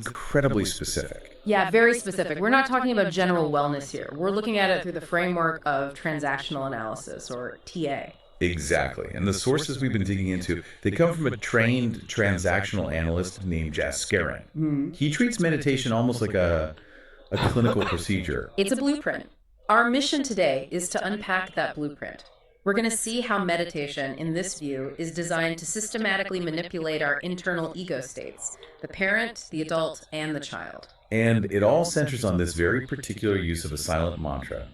incredibly specific. Yeah, very specific. We're not talking about general wellness here. We're looking at it through the framework of transactional analysis, or TA. Exactly. And the sources we've been digging into, they come from a trained transactional analyst named Jaskarin. He treats meditation almost like a clinical procedure. It's a blueprint. Our mission today is to unpack that blueprint. We're going to see how meditation, in this view, is designed to systematically manipulate our internal ego states, the parent, the adult, and the child. And it all centers on this very particular use of a silent mantra.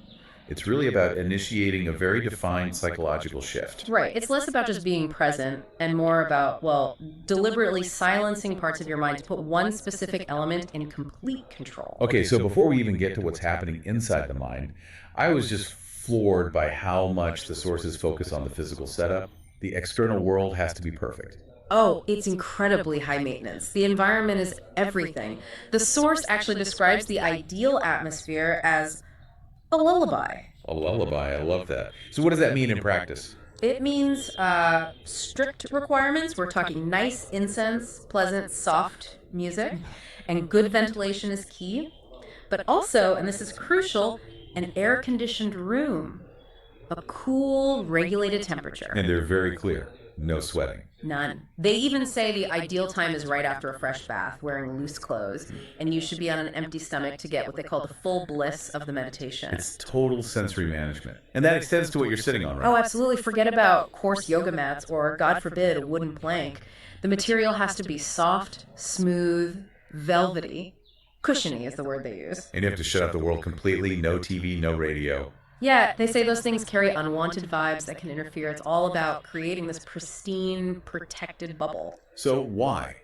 It's really about initiating a very defined psychological shift. Right. It's less about just being present and more about, well, deliberately silencing parts of your mind to put one specific element in complete control. Okay, so before we even get to what's happening inside the mind, I was just floored by how much the sources focus on the physical setup. The external world has to be perfect. Oh, it's incredibly high maintenance. The environment is everything. The source actually describes the ideal atmosphere as a lullaby. A lullaby, I love that. So what does that mean in practice? It means strict requirements. We're talking nice incense, pleasant, soft music, and good ventilation is key. But also, and this is crucial, an air-conditioned room, a cool, regulated temperature. And they're very clear. No sweating. None. They even say the ideal time is right after a fresh bath, wearing loose clothes, and you should be on an empty stomach to get what they call the full bliss of the meditation. It's total sensory management. And that extends to what you're sitting on, right? Oh, absolutely. Forget about coarse yoga mats or, God forbid, a wooden plank. The material has to be soft, smooth, velvety. Cushiony is the word they use. And you have to shut out the world completely. No TV, no radio. Yeah, they say those things carry unwanted vibes that can interfere. It's all about creating this pristine, protected bubble. So why?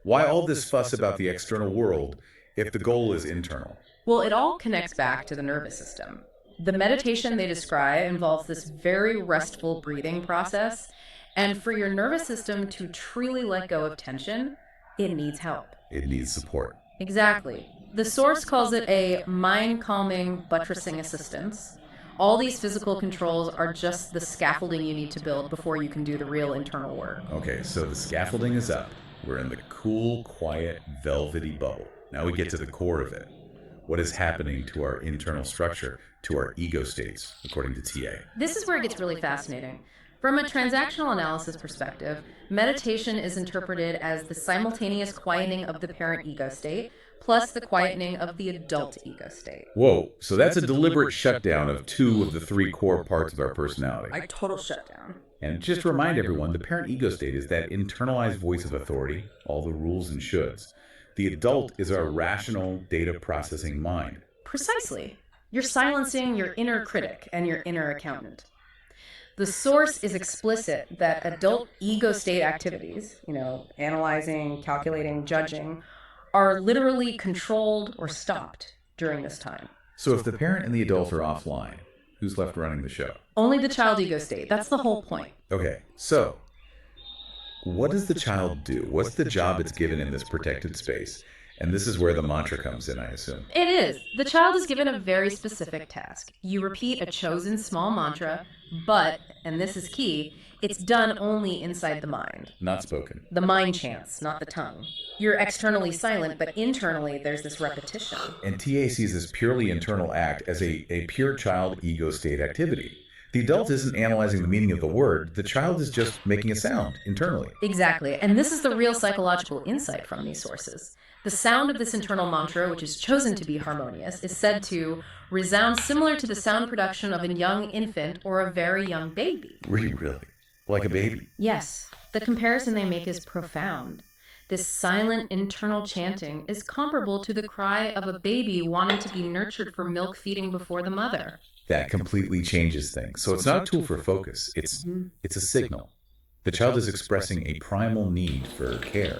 Why all this fuss about the external world if the goal is internal? Well, it all connects back to the nervous system. The meditation they describe involves this very restful breathing process, and for your nervous system to truly let go of tension, it needs help. It needs support. Exactly. The source calls it a mind-calming, buttressing assistance. All these physical controls are just the scaffolding you need to build before you can do the real internal work. Okay, so the scaffolding is up. We're in the cool, quiet, velvety bubble. Now we get to the core of it. What is happening to our internal structure, to our ego states, according to TA? This is where it gets really fascinating. From a transactional analysis perspective, meditation is interpreted as the simultaneous quieting of the parent ego state plus the quietening of the adult ego state. Whoa, so that's a deliberate shutdown of two of the three core parts of our personality. A total shutdown. And just to remind everyone, the parent ego state is that internalized voice of authority, all the rules and shoulds. The adult is our rational, data processing mind. Precisely. You're silencing your inner critic and your inner accountant. The source is explicit that adult ego state activities, analyzing, calculating, judging, are literally controlled or stopped during this time. So if the parent and the adult are offline, who's left running the show? Only the child ego state. That's the whole point. Okay, so what does the child do? What's the job it's given in this protected space? And this is where the mantra comes in, I assume. It is. The child is given a very specific task. You repeat a chosen small mantra, but, and this is key, it's done only inside the mind. Not spoken. The mind chants, not the tongue. You're externally silent, but internally there's this repetition. And TA sees this purely internal act as a pure child ego state activity. The adult isn't analyzing the meaning of the word. The child is just making a sound internally. Exactly. And this is the real psychological insight from these sources. The sound of this internal mantra, which is chosen to be harmonious, is said to resound similar to the sound production of a young infant or a very young baby. Really? Like a baby? Yes. The comparison they make is profound. This silent internal chanting is comparable to the cry of a baby wanting to be nurtured for milk feeding before the mother. That completely changes things. So it's not a tool for focus. It's a signal. The child is expressing a primal need for care,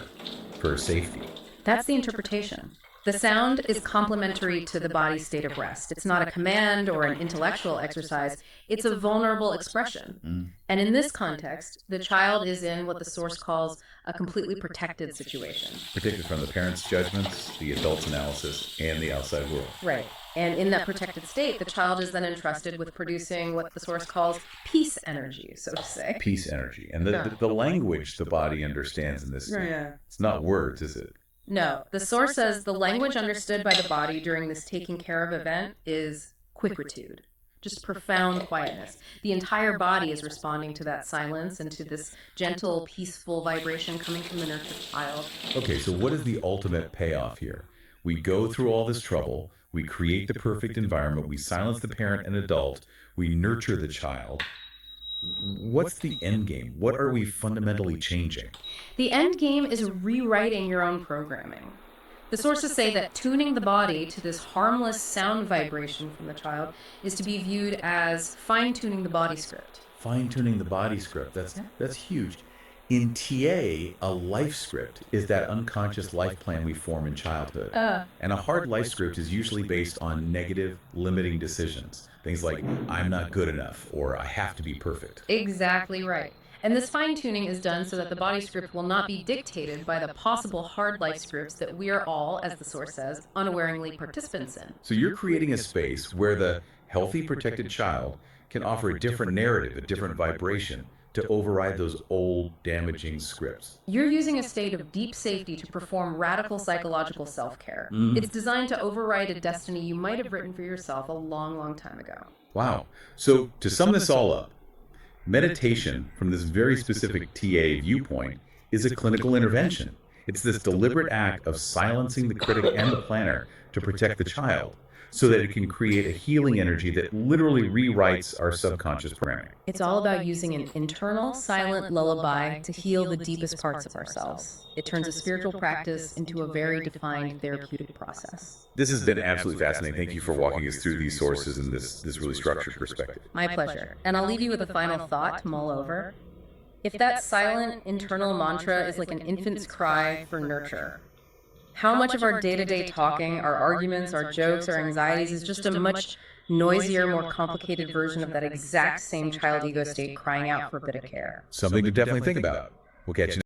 for safety. That's the interpretation. The sound is complementary to the body's state of rest. It's not a command or an intellectual exercise. It's a vulnerable expression. And in this context, the child is in what the source calls a completely protected situation. Protected from the parent's judgments, the adult's analysis, and the outside world. Right. And in that protected state, the child is then entrusted with producing what the source calls peace energy, so to say. Peace energy. And the language the body understands in this, it's not words, is it? No, the source says the language understood by the body during this taking care of event is quietude, just profound quietness. The entire body is responding to that silence and to this gentle, peaceful vibration coming from the nurtured child. Okay, so what is the ultimate payoff here? We go through all this trouble, we create the perfect environment, we silence the parent and adult, we nurture the child. What's the end game? What are we fundamentally changing? The end game is rewriting your own programming. The sources say that tuning the body to this harmless sound vibration from the child is to be viewed as fine-tuning the body script. Fine-tuning the body script, that's huge. In TA, a life script is that unconscious life plan we form in childhood. And a hard life script is usually based on negative, limiting decisions. Things like, I'm not good enough, or I have to be perfect. Exactly right. And this fine-tuning is done so that the body script will not be dictated by the possible hard life scripts that we are all, as the source says, unawareingly participants in. So you're creating a space where the healthy, protected child can offer a different narrative, a different vibration, to override those old, damaging scripts. You're using a state of deep safety to perform radical psychological self-care. It's designed to override a destiny you might have written for yourself a long, long time ago. Wow. So to sum this all up, meditation, from this very specific TA viewpoint, is a clinical intervention. It's this deliberate act of silencing the critic and the planner to protect the child, so that it can create a healing energy that literally rewrites our subconscious programming. It's all about using an internal, silent lullaby to heal the deepest parts of ourselves. It turns a spiritual practice into a very defined therapeutic process. This has been absolutely fascinating. Thank you for walking us through these sources and this really structured perspective. My pleasure. And I'll leave you with a final thought to mull over. If that silent internal mantra is like an infant's cry for nurture, how much of our day-to-day talking, our arguments, our jokes, our anxieties is just a much noisier, more complicated version of that exact same child ego state crying out for a bit of care? Something to definitely think about. We'll catch you